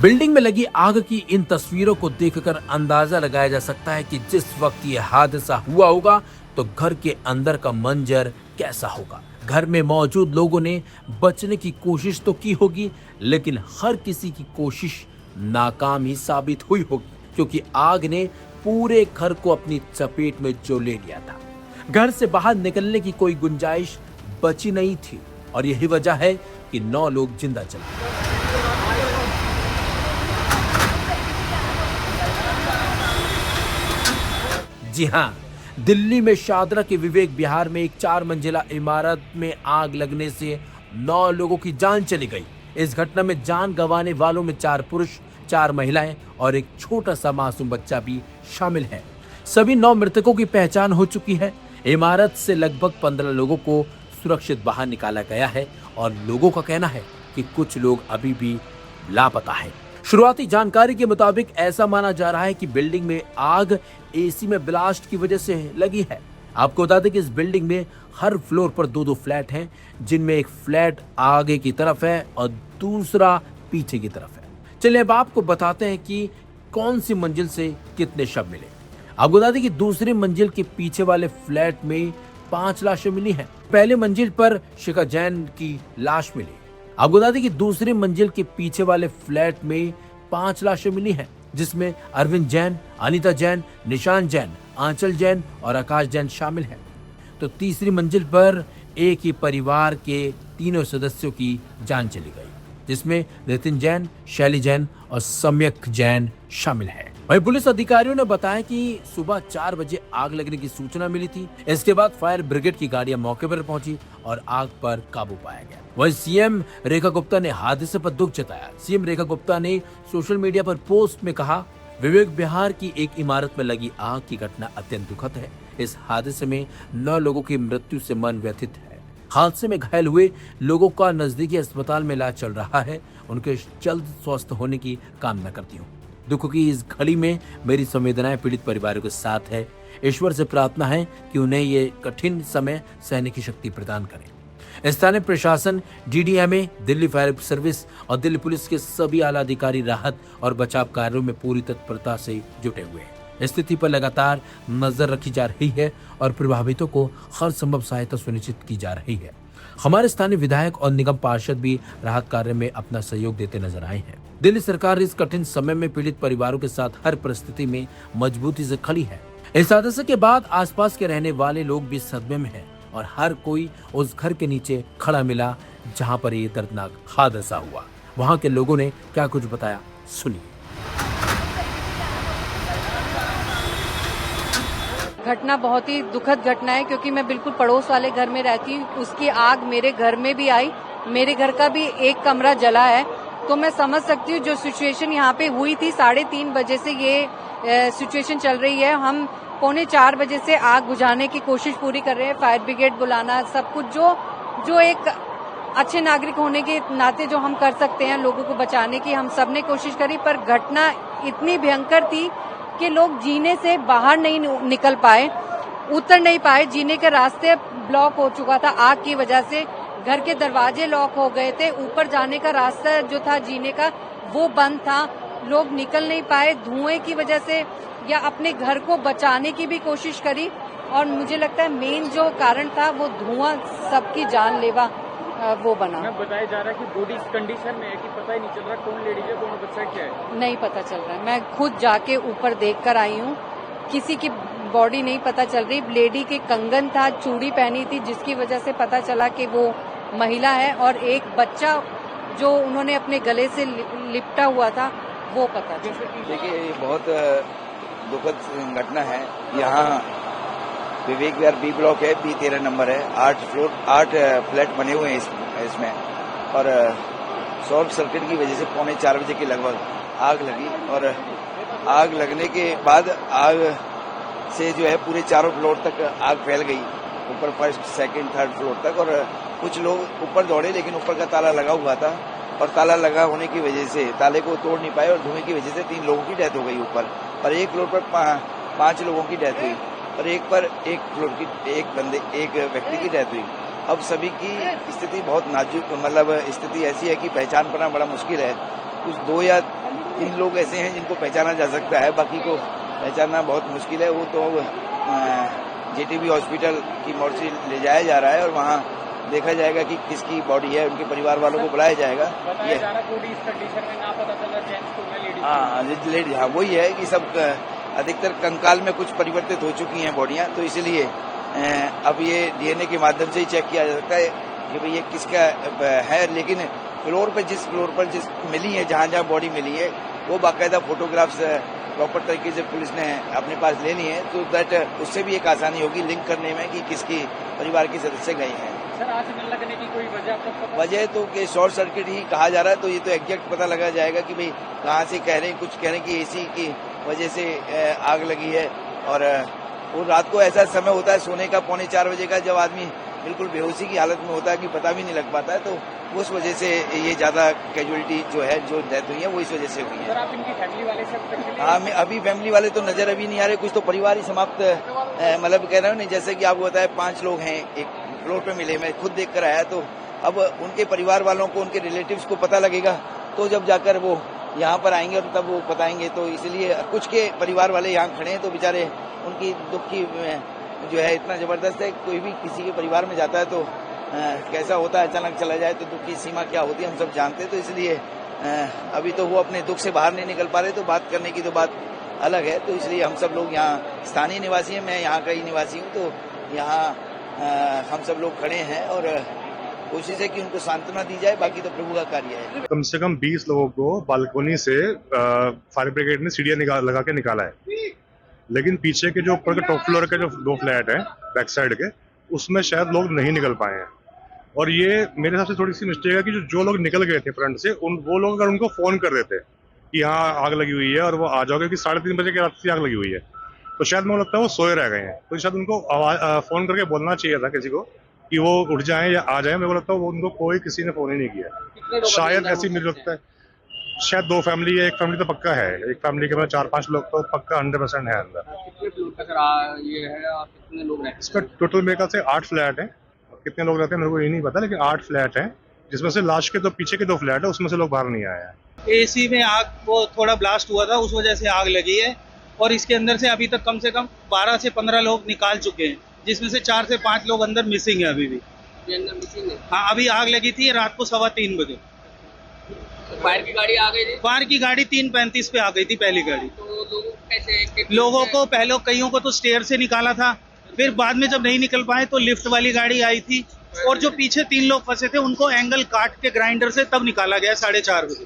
Building में लगी आग की इन तस्वीरों को देखकर अंदाजा लगाया जा सकता है कि जिस वक्त ये हादसा हुआ होगा तो घर के अंदर का मंजर कैसा होगा। घर में मौजूद लोगों ने बचने की कोशिश तो की होगी, लेकिन हर किसी की कोशिश नाकाम ही साबित हुई होगी, क्योंकि आग ने पूरे घर को अपनी चपेट में जो ले लिया था। घर से बाहर निकलने की कोई गुंजाइश बची नहीं थी और यही वजह है कि 9 लोग जिंदा चले गए। जी हाँ, दिल्ली में शादरा के विवेक विहार में एक 4 मंजिला इमारत में आग लगने से 9 लोगों की जान चली गई। इस घटना में जान गंवाने वालों में 4 पुरुष, 4 महिलाएं और एक छोटा सा मासूम बच्चा भी शामिल है। सभी 9 मृतकों की पहचान हो चुकी है। इमारत से लगभग 15 लोगों को सुरक्षित बाहर निकाला गया है और लोगों का कहना है कि कुछ लोग अभी भी लापता है। शुरुआती जानकारी के मुताबिक ऐसा माना जा रहा है कि बिल्डिंग में आग एसी में ब्लास्ट की वजह से लगी है। आपको बता दें कि इस बिल्डिंग में हर फ्लोर पर 2-2 फ्लैट हैं, जिनमें एक फ्लैट आगे की तरफ है और दूसरा पीछे की तरफ है। चलिए अब आपको बताते हैं कि कौन सी मंजिल से कितने शव मिले। आपको बता दें कि दूसरी मंजिल के पीछे वाले फ्लैट में 5 लाशें मिली हैं। पहले मंजिल पर शिखा जैन की लाश मिली। आपको बता दें कि दूसरी मंजिल के पीछे वाले फ्लैट में 5 लाशें मिली हैं, जिसमें अरविंद जैन, अनीता जैन, निशान जैन, आंचल जैन और आकाश जैन शामिल हैं। तो तीसरी मंजिल पर एक ही परिवार के तीनों सदस्यों की जान चली गई, जिसमें नितिन जैन, शैली जैन और सम्यक जैन शामिल है। वहीं पुलिस अधिकारियों ने बताया कि सुबह 4 बजे आग लगने की सूचना मिली थी। इसके बाद फायर ब्रिगेड की गाड़ियां मौके पर पहुंची और आग पर काबू पाया गया। वहीं सीएम रेखा गुप्ता ने हादसे पर दुख जताया। सीएम रेखा गुप्ता ने सोशल मीडिया पर पोस्ट में कहा, विवेक विहार की एक इमारत में लगी आग की घटना अत्यंत दुखद है। इस हादसे में 9 लोगों की मृत्यु से मन व्यथित है। हादसे में घायल हुए लोगों का नजदीकी अस्पताल में इलाज चल रहा है। उनके जल्द स्वस्थ होने की कामना करती हूँ। दुख की इस घड़ी में मेरी संवेदनाएं पीड़ित परिवारों के साथ है। ईश्वर से प्रार्थना है कि उन्हें ये कठिन समय सहने की शक्ति प्रदान करें। स्थानीय प्रशासन, डीडीएमए, दिल्ली फायर सर्विस और दिल्ली पुलिस के सभी आला अधिकारी राहत और बचाव कार्यों में पूरी तत्परता से जुटे हुए हैं। स्थिति पर लगातार नजर रखी जा रही है और प्रभावितों को हर संभव सहायता सुनिश्चित की जा रही है। हमारे स्थानीय विधायक और निगम पार्षद भी राहत कार्य में अपना सहयोग देते नजर आए हैं। दिल्ली सरकार इस कठिन समय में पीड़ित परिवारों के साथ हर परिस्थिति में मजबूती से खड़ी है। इस हादसे के बाद आसपास के रहने वाले लोग भी सदमे में हैं और हर कोई उस घर के नीचे खड़ा मिला जहां पर ये दर्दनाक हादसा हुआ। वहां के लोगों ने क्या कुछ बताया, सुनिए। घटना बहुत ही दुखद घटना है, क्योंकि मैं बिल्कुल पड़ोस वाले घर में रहती हूँ। उसकी आग मेरे घर में भी आई। मेरे घर का भी एक कमरा जला है, तो मैं समझ सकती हूँ जो सिचुएशन यहाँ पे हुई थी। 3:30 बजे से ये सिचुएशन चल रही है। हम 3:45 बजे से आग बुझाने की कोशिश पूरी कर रहे हैं। फायर ब्रिगेड बुलाना, सब कुछ जो एक अच्छे नागरिक होने के नाते जो हम कर सकते हैं लोगों को बचाने की, हम सब ने कोशिश करी। पर घटना इतनी भयंकर थी कि लोग जीने से बाहर नहीं निकल पाए, उतर नहीं पाए। जीने के रास्ते ब्लॉक हो चुका था आग की वजह से। घर के दरवाजे लॉक हो गए थे। ऊपर जाने का रास्ता जो था जीने का, वो बंद था। लोग निकल नहीं पाए धुएं की वजह से, या अपने घर को बचाने की भी कोशिश करी। और मुझे लगता है मेन जो कारण था वो धुआं सबकी जानलेवा वो बना। बताया जा रहा है कि बॉडी इस कंडीशन में है कि पता ही नहीं चल रहा कौन लेडीज है कौन बच्चा क्या है। नहीं पता चल रहा है। मैं खुद जाके ऊपर देख कर आई हूँ। किसी की बॉडी नहीं पता चल रही। लेडी के कंगन था, चूड़ी पहनी थी, जिसकी वजह से पता चला कि वो महिला है। और एक बच्चा जो उन्होंने अपने गले से लिपटा हुआ था वो पता चला। देखिए, ये बहुत दुखद घटना है। यहाँ विवेक विहार बी ब्लॉक है, B13 नंबर है। 8 फ्लैट बने हुए हैं इसमें। और शॉर्ट सर्किट की वजह से 3:45 बजे के लगभग आग लगी। और आग लगने के बाद आग से जो है पूरे 4 फ्लोर तक आग फैल गई, ऊपर 1st, 2nd, 3rd फ्लोर तक। और कुछ लोग ऊपर दौड़े, लेकिन ऊपर का ताला लगा हुआ था और ताला लगा होने की वजह से ताले को तोड़ नहीं पाए और धुएं की वजह से 3 लोगों की डेथ हो गई ऊपर। और एक फ्लोर पर 5 लोगों की डेथ हुई और एक फ्लोर की एक व्यक्ति की डेथ हुई। अब सभी की स्थिति बहुत नाजुक, मतलब स्थिति ऐसी है कि पहचान पाना बड़ा मुश्किल है। कुछ 2 या 3 लोग ऐसे हैं जिनको पहचाना जा सकता है, बाकी को पहचानना बहुत मुश्किल है। वो तो जेटीबी हॉस्पिटल की मोर्ची ले जाया जा रहा है और वहाँ देखा जाएगा कि किसकी बॉडी है, उनके परिवार वालों को बुलाया जाएगा। बताया जा रहा है बॉडी इस कंडीशन में ना पता चला जेंट्स को या लेडीज। हाँ, वही है कि सब अधिकतर कंकाल में कुछ परिवर्तित हो चुकी हैं बॉडियां, तो इसलिए अब ये डीएनए के माध्यम से ही चेक किया जा सकता है कि भाई ये किसका है। लेकिन जिस फ्लोर पर जिस मिली है, जहाँ जहाँ बॉडी मिली है, वो बाकायदा फोटोग्राफ्स प्रॉपर तरीके से पुलिस ने अपने पास ले ली है, तो दैट उससे भी एक आसानी होगी लिंक करने में कि किसकी परिवार के सदस्य गए हैं। सर, आज न लगने की कोई वजह तो कि शॉर्ट सर्किट ही कहा जा रहा है, तो ये तो एग्जैक्ट पता लगा जाएगा कि भाई कहाँ से कह रहे हैं। कुछ कह रहे हैं कि एसी की वजह से आग लगी है, और वो रात को ऐसा समय होता है सोने का 3:45 बजे का, जब आदमी बिल्कुल बेहोशी की हालत में होता है कि पता भी नहीं लग पाता है, तो उस वजह से ये ज्यादा कैजुअलिटी जो है, जो डेथ हुई है, वो इस वजह से हुई है। सर, आप इनकी फैमिली वाले से? हाँ, अभी फैमिली वाले तो नजर अभी नहीं आ रहे, कुछ तो परिवार ही समाप्त, मतलब कह रहे हो नहीं, जैसे कि आपको बताया 5 लोग हैं एक फ्लोर पे मिले, मैं खुद देख कर आया, तो अब उनके परिवार वालों को, उनके रिलेटिव्स को पता लगेगा, तो जब जाकर वो यहाँ पर आएंगे और तब वो बताएंगे। तो इसलिए कुछ के परिवार वाले यहाँ खड़े हैं, तो बेचारे उनकी दुख की जो है इतना जबरदस्त है। कोई भी किसी के परिवार में जाता है तो कैसा होता है, अचानक चला जाए तो दुख की सीमा क्या होती है हम सब जानते हैं। तो इसलिए अभी तो वो अपने दुख से बाहर नहीं निकल पा रहे, तो बात करने की तो बात अलग है। तो इसलिए हम सब लोग यहाँ स्थानीय निवासी हैं, मैं यहाँ का ही निवासी हूँ, तो यहाँ हम सब लोग खड़े हैं और कोशिश है कि उनको सांत्वना दी जाए, बाकी तो प्रभु का कार्य है। कम से कम 20 लोगों को बालकोनी से फायर ब्रिगेड ने सीढ़ियां लगा के निकाला है, लेकिन पीछे के जो ऊपर के टॉप फ्लोर के जो 2 फ्लैट हैं बैक साइड के, उसमें शायद लोग नहीं निकल पाए हैं। और ये मेरे हिसाब से थोड़ी सी मिस्टेक है कि जो लोग निकल गए थे फ्रंट से, वो लोग अगर उनको फोन कर देते कि यहाँ आग लगी हुई है और वो आ जाओगे कि 3:30 बजे के रात से आग लगी हुई है, तो शायद मुझे लगता है वो सोए रह गए हैं। तो शायद उनको फोन करके बोलना चाहिए था किसी को कि वो उठ जाएं या आ जाएं। मेरे को लगता है वो उनको किसी ने फोन ही नहीं किया। शायद ऐसी मुझे लगता है, शायद 2 फैमिली है, एक फैमिली तो पक्का है, एक फैमिली के 4-5 लोग तो पक्का 100% है अंदर। कितने फ्लोर का सर ये है, आप कितने लोग रहते हैं? इसका टोटल मेरे ख्याल से 8 फ्लैट है। कितने लोग रहते हैं मेरे को ये नहीं पता, लेकिन 8 फ्लैट है, जिसमें से लास्ट के पीछे के 2 फ्लैट है, उसमें से लोग बाहर नहीं आए हैं। एसी में आग वो थोड़ा ब्लास्ट हुआ था, उस वजह से आग लगी है, और इसके अंदर से अभी तक कम से कम 12 से 15 लोग निकाल चुके हैं, जिसमें से 4 से 5 लोग अंदर मिसिंग है अभी भी। अंदर मिसिंग है? हाँ, अभी आग लगी थी रात को 3:15 बजे। फायर की गाड़ी आ गई थी? फायर की गाड़ी 3:35 पे आ गई थी पहली गाड़ी। तो लोगों को कैसे? लोगों को पहले कईयों को तो स्टेयर से निकाला था, फिर बाद में जब नहीं निकल पाए तो लिफ्ट वाली गाड़ी आई थी, और जो पीछे 3 लोग फंसे थे उनको एंगल काट के ग्राइंडर से तब निकाला गया 4:30 बजे।